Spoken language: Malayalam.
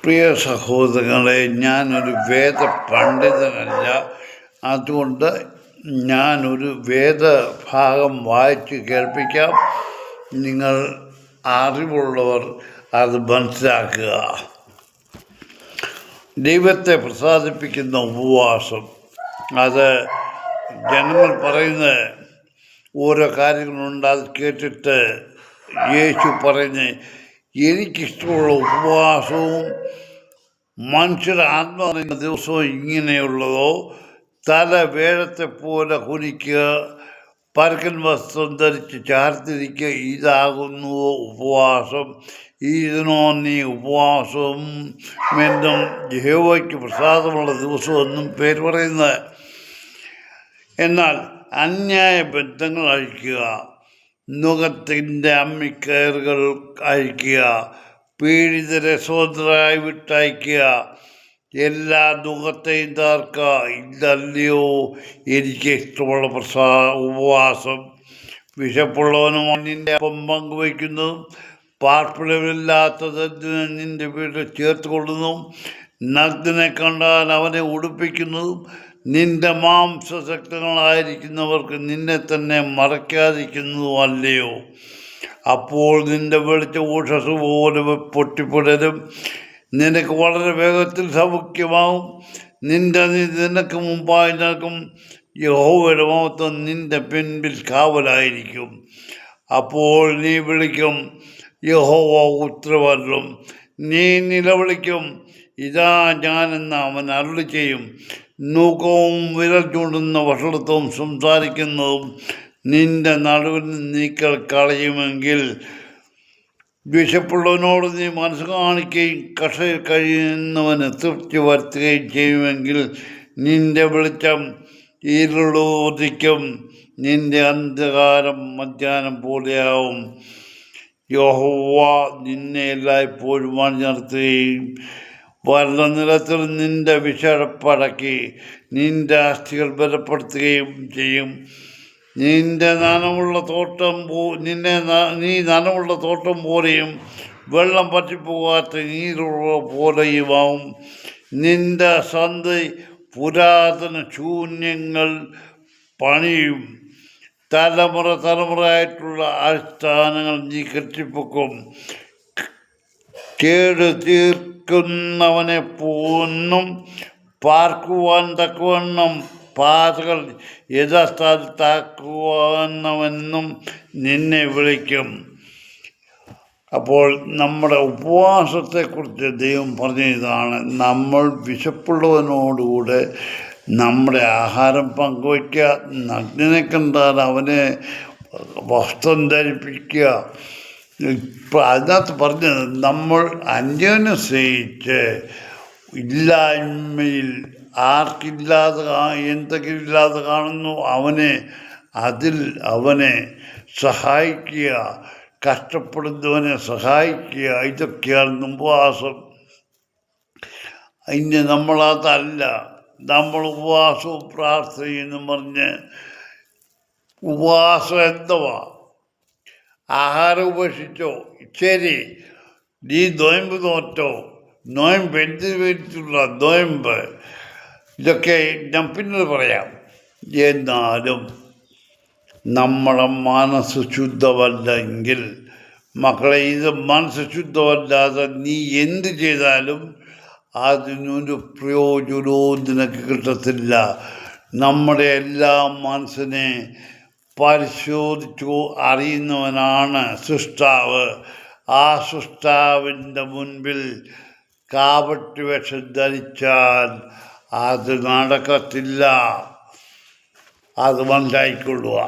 പ്രിയ സഹോദരങ്ങളെ, ഞാനൊരു വേദ പണ്ഡിതനല്ല. അതുകൊണ്ട് ഞാനൊരു വേദഭാഗം വായിച്ച് കേൾപ്പിക്കാം. നിങ്ങൾ അറിവുള്ളവർ അത് മനസ്സിലാക്കുക. ദൈവത്തെ പ്രസാദിപ്പിക്കുന്ന ഉപവാസം, അത് ജനങ്ങൾ പറയുന്ന ഓരോ കാര്യങ്ങളുണ്ട്. അത് കേട്ടിട്ട് യേശു പറഞ്ഞ്, എനിക്കിഷ്ടമുള്ള ഉപവാസവും മനുഷ്യരുടെ ആത്മാവിൻ്റെ ദിവസവും ഇങ്ങനെയുള്ളതോ, തല വേഴത്തെ പോലെ കുനിക്കുക, പരുക്കൻ വസ്ത്രം ധരിച്ച് ചാർത്തിരിക്കുക, ഇതാകുന്നുവോ ഉപവാസം? ഇതിനോ നീ ഉപവാസവും എന്നും യഹോവയ്ക്ക് പ്രസാദമുള്ള ദിവസമെന്നും പേര് പറയുന്നത്? എന്നാൽ അന്യായ ബന്ധങ്ങൾ അഴിക്കുക, നുകത്തിൻ്റെ അമ്മിക്കയറുകൾ അഴിക്കുക, പീഡിതരെ സ്വതന്ത്രരായി വിട്ടയക്കുക, എല്ലാ നുകത്തെയും തകർക്കുക. ഇതല്ലയോ എനിക്ക് ഇഷ്ടമുള്ള ഉപവാസം? വിശപ്പുള്ളവനുമായി നിന്റെ അപ്പം പങ്കുവയ്ക്കുന്നതും പാർപ്പിടമില്ലാത്തത് നിന്റെ വീട്ടിൽ ചേർത്ത് കൊള്ളുന്നതും നഗ്നനെ കണ്ടാൽ അവനെ ഉടുപ്പിക്കുന്നതും നിന്റെ മാംസശക്തങ്ങളായിരിക്കുന്നവർക്ക് നിന്നെ തന്നെ മറയ്ക്കാതിരിക്കുന്നതും അല്ലയോ? അപ്പോൾ നിന്റെ വെളിച്ചം ഉഷസ് പോലെ പൊട്ടിപ്പുടരും, നിനക്ക് വളരെ വേഗത്തിൽ സൗഖ്യമാവും. നിനക്ക് മുമ്പായി നിൽക്കും യഹോവയുടെ മഹത്വം നിന്റെ പിൻപിൽ കാവലായിരിക്കും. അപ്പോൾ നീ വിളിക്കും, യഹോവ ഉത്തരവരുളും. നീ നിലവിളിക്കും, ഇതാ ഞാനെന്ന് അവൻ അരുളി ചെയ്യും. നൂക്കവും വിരൽ ചൂണ്ടുന്ന വഷളത്വവും സംസാരിക്കുന്നതും നിന്റെ നടുവിൽ നീക്കൾ കളയുമെങ്കിൽ, വിശപ്പുള്ളവനോട് നീ മനസ്സ് കാണിക്കുകയും കർഷകർ കഴിയുന്നവന് തൃപ്തി വരുത്തുകയും ചെയ്യുമെങ്കിൽ, നിന്റെ വെളിച്ചം ഇരുളുദിക്കും, നിന്റെ അന്ധകാരം മധ്യാഹ്നം പോലെയാവും. യഹോവ നിന്നെ എല്ലായ്പ്പോഴും അണിനിർത്തുകയും വരണ്ട നിലത്തിൽ നിന്റെ വിശപ്പടക്കി നിന്റെ അസ്ഥികൾ ബലപ്പെടുത്തുകയും ചെയ്യും. നീ നനവുള്ള തോട്ടം പോലെയും വെള്ളം പറ്റിപ്പോകാത്ത നീരുറവ പോലെയുമാവും. നിന്റെ സന്ധി പുരാതന ശൂന്യങ്ങൾ പണിയും. തലമുറയായിട്ടുള്ള അടിസ്ഥാനങ്ങൾ നീ കെട്ടിപ്പൊക്കും. കേട് തീർക്കുന്നവനെ പോന്നും പാർക്കുവാൻ തക്കവണ്ണം പാതകൾ യഥാസ്ഥാനത്താക്കുവാനെന്നും നിന്നെ വിളിക്കും. അപ്പോൾ നമ്മുടെ ഉപവാസത്തെക്കുറിച്ച് ദൈവം പറഞ്ഞതാണ്, നമ്മൾ വിശപ്പുള്ളവനോടുകൂടെ നമ്മുടെ ആഹാരം പങ്കുവയ്ക്കുക, നഗ്നനെ കണ്ടാൽ അവനെ വസ്ത്രം ധരിപ്പിക്കുക. ഇപ്പം അതിനകത്ത് പറഞ്ഞത്, നമ്മൾ അന്യോന്യം സ്നേഹിച്ച് ഇല്ലായ്മയിൽ എന്തെങ്കിലും ഇല്ലാതെ കാണുന്നു അവനെ സഹായിക്കുക, കഷ്ടപ്പെടുന്നവനെ സഹായിക്കുക. ഇതൊക്കെയാണ് ഉപവാസം. ഇനി നമ്മളതല്ല, നമ്മൾ ഉപവാസവും പ്രാർത്ഥനയെന്നും പറഞ്ഞ് ഉപവാസം എന്തുവാ? ആഹാരം ഉപേക്ഷിച്ചോ? ശരി, നീ നൊയമ്പ് നോറ്റോ? എന്തിനു വേണ്ടിയിട്ടുള്ള നൊയമ്പ്? ഇതൊക്കെ ഞാൻ പിന്നീട് പറയാം. എന്നാലും നമ്മുടെ മനസ്സ് ശുദ്ധമല്ലെങ്കിൽ, മക്കളെ, ഇത് മനസ്സ് ശുദ്ധമല്ലാതെ നീ എന്ത് ചെയ്താലും അതിനൊരു പ്രയോജനവും നിനക്ക് കിട്ടത്തില്ല. നമ്മുടെ എല്ലാ മനസ്സിനെ പരിശോധിച്ചു അറിയുന്നവനാണ് സൃഷ്ടാവ്. ആ സൃഷ്ടാവിൻ്റെ മുൻപിൽ കാപട്യ വേഷം ധരിച്ചാൽ അത് നടക്കത്തില്ല. അത് മനസ്സിലായിക്കൊള്ളുക.